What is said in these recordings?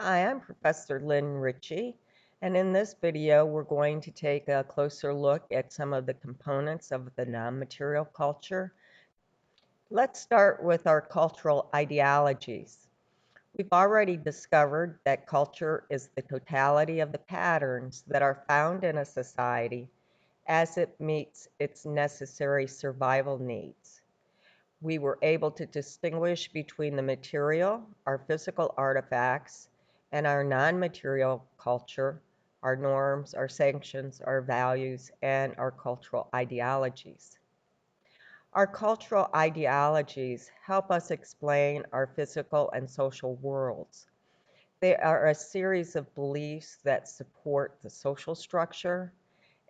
Hi, I'm Professor Lynn Ritchey, and in this video we're going to take a closer look at some of the components of the non-material culture. Let's start with our cultural ideologies. We've already discovered that culture is the totality of the patterns that are found in a society as it meets its necessary survival needs. We were able to distinguish between the material, our physical artifacts, and our non-material culture, our norms, our sanctions, our values, and our cultural ideologies. Our cultural ideologies help us explain our physical and social worlds. They are a series of beliefs that support the social structure,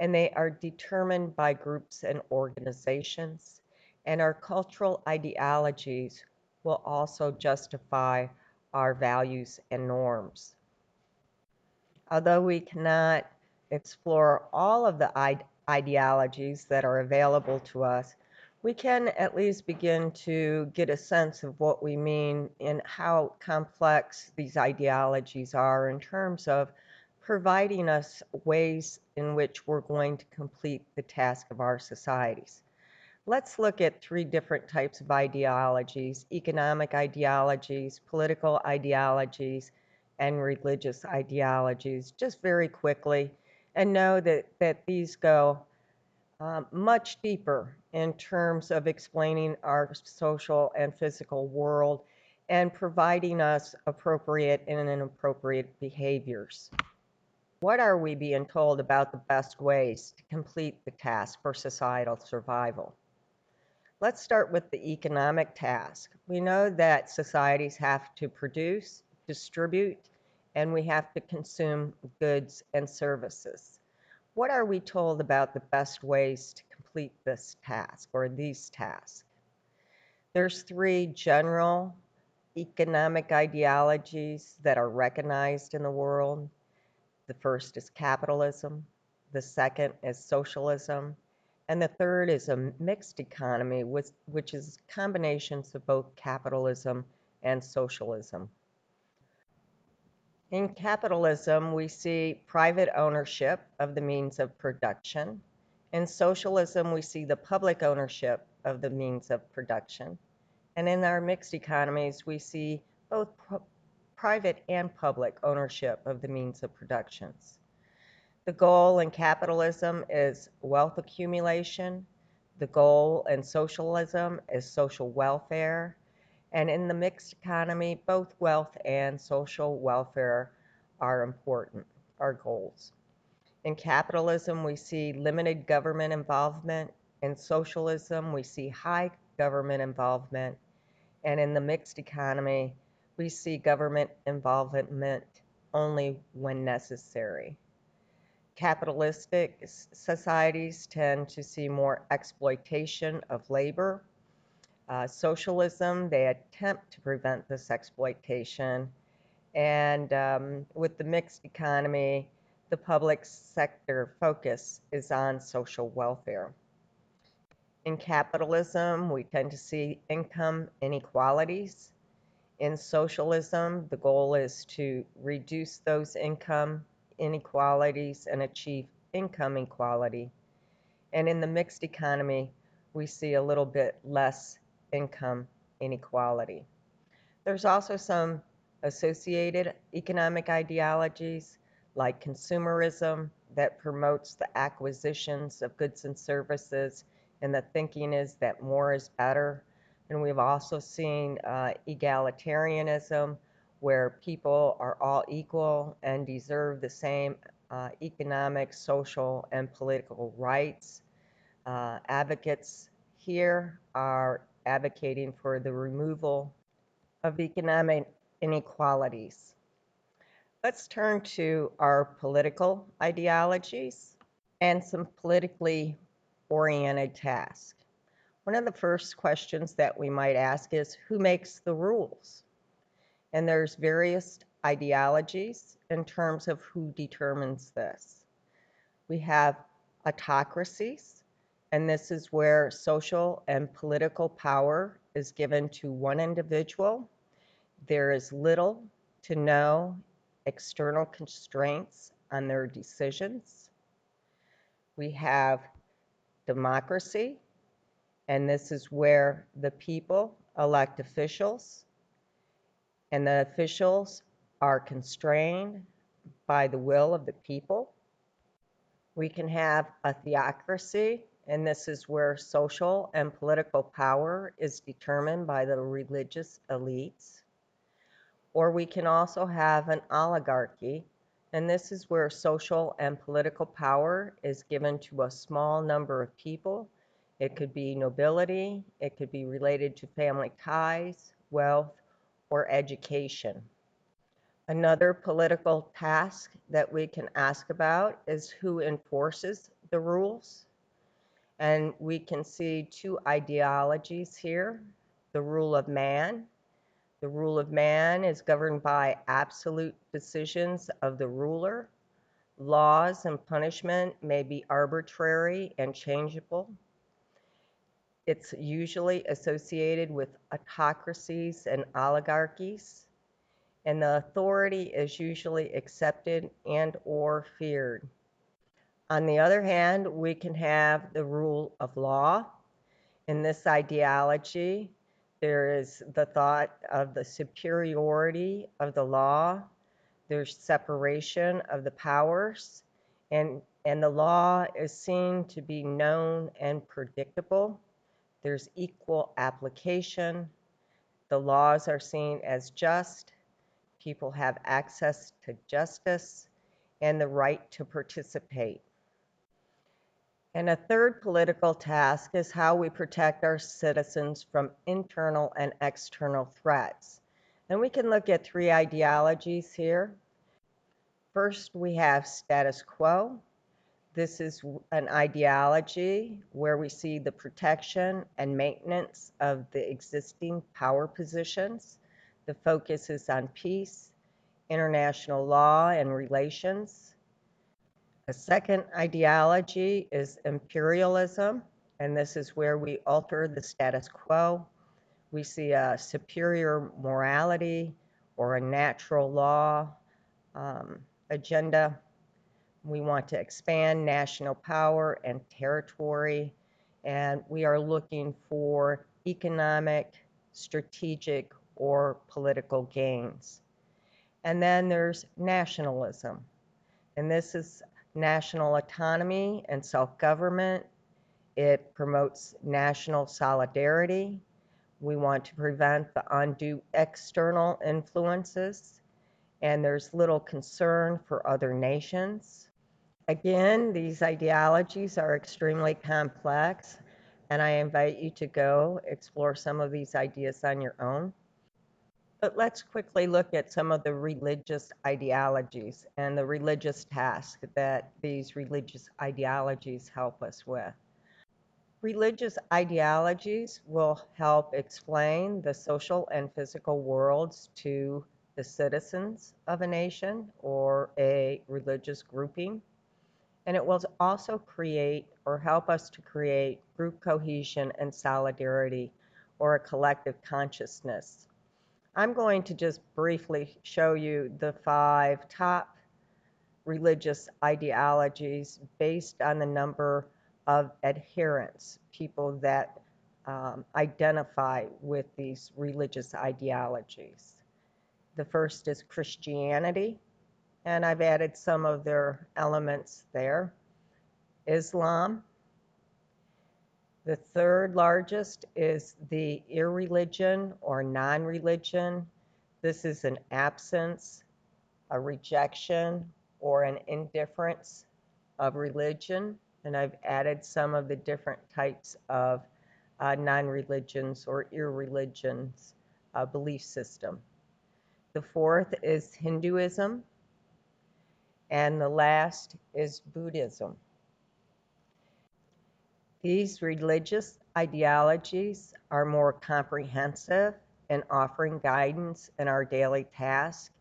and they are determined by groups and organizations, and our cultural ideologies will also justify our values and norms. Although we cannot explore all of the ideologies that are available to us, we can at least begin to get a sense of what we mean and how complex these ideologies are in terms of providing us ways in which we're going to complete the task of our societies. Let's look at three different types of ideologies: economic ideologies, political ideologies, and religious ideologies, just very quickly, and know that these go much deeper in terms of explaining our social and physical world and providing us appropriate and inappropriate behaviors. What are we being told about the best ways to complete the task for societal survival? Let's start with the economic task. We know that societies have to produce, distribute, and we have to consume goods and services. What are we told about the best ways to complete this task or these tasks? There's three general economic ideologies that are recognized in the world. The first is capitalism, the second is socialism, and the third is a mixed economy, which is combinations of both capitalism and socialism. In capitalism, we see private ownership of the means of production. In socialism, we see the public ownership of the means of production. And in our mixed economies, we see both private and public ownership of the means of productions. The goal in capitalism is wealth accumulation. The goal in socialism is social welfare. And in the mixed economy, both wealth and social welfare are important, are goals. In capitalism, we see limited government involvement. In socialism, we see high government involvement. And in the mixed economy, we see government involvement only when necessary. Capitalistic societies tend to see more exploitation of labor. Socialism, they attempt to prevent this exploitation. And with the mixed economy, the public sector focus is on social welfare. In capitalism, we tend to see income inequalities. In socialism, the goal is to reduce those income inequalities and achieve income equality. And in the mixed economy, we see a little bit less income inequality. There's also some associated economic ideologies like consumerism that promotes the acquisitions of goods and services, and the thinking is that more is better. And we've also seen egalitarianism, where people are all equal and deserve the same economic, social, and political rights. Advocates here are advocating for the removal of economic inequalities. Let's turn to our political ideologies and some politically oriented tasks. One of the first questions that we might ask is, who makes the rules? And there's various ideologies in terms of who determines this. We have autocracies, and this is where social and political power is given to one individual. There is little to no external constraints on their decisions. We have democracy, and this is where the people elect officials, and the officials are constrained by the will of the people. We can have a theocracy, and this is where social and political power is determined by the religious elites. Or we can also have an oligarchy, and this is where social and political power is given to a small number of people. It could be nobility, it could be related to family ties, wealth, or education. Another political task that we can ask about is who enforces the rules. And we can see two ideologies here: the rule of man. The rule of man is governed by absolute decisions of the ruler. Laws and punishment may be arbitrary and changeable. It's usually associated with autocracies and oligarchies, and the authority is usually accepted and or feared. On the other hand, we can have the rule of law. In this ideology, there is the thought of the superiority of the law. There's separation of the powers, and the law is seen to be known and predictable. There's equal application. The laws are seen as just. People have access to justice and the right to participate. And a third political task is how we protect our citizens from internal and external threats. And we can look at three ideologies here. First, we have status quo. This is an ideology where we see the protection and maintenance of the existing power positions. The focus is on peace, international law, and relations. A second ideology is imperialism, and this is where we alter the status quo. We see a superior morality or a natural law agenda. We want to expand national power and territory, and we are looking for economic, strategic, or political gains. And then there's nationalism, and this is national autonomy and self-government. It promotes national solidarity. We want to prevent the undue external influences, and there's little concern for other nations. Again, these ideologies are extremely complex, and I invite you to go explore some of these ideas on your own. But let's quickly look at some of the religious ideologies and the religious task that these religious ideologies help us with. Religious ideologies will help explain the social and physical worlds to the citizens of a nation or a religious grouping. And it will also create or help us to create group cohesion and solidarity, or a collective consciousness. I'm going to just briefly show you the 5 top religious ideologies based on the number of adherents, people that identify with these religious ideologies. The first is Christianity, and I've added some of their elements there. Islam. The third largest is the irreligion or non-religion. This is an absence, a rejection, or an indifference of religion. And I've added some of the different types of non-religions or irreligions belief system. The fourth is Hinduism, and the last is Buddhism. These religious ideologies are more comprehensive in offering guidance in our daily task,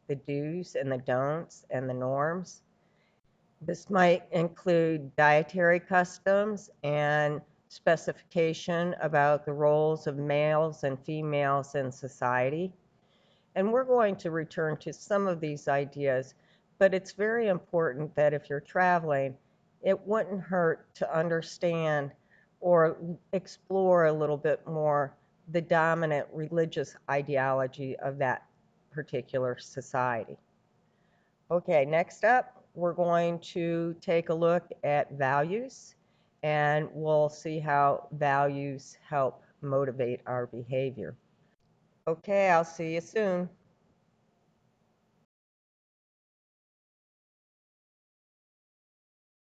the do's and the don'ts and the norms. This might include dietary customs and specification about the roles of males and females in society. And we're going to return to some of these ideas, but it's very important that if you're traveling, it wouldn't hurt to understand or explore a little bit more the dominant religious ideology of that particular society. Okay, next up, we're going to take a look at values, and we'll see how values help motivate our behavior. Okay, I'll see you soon.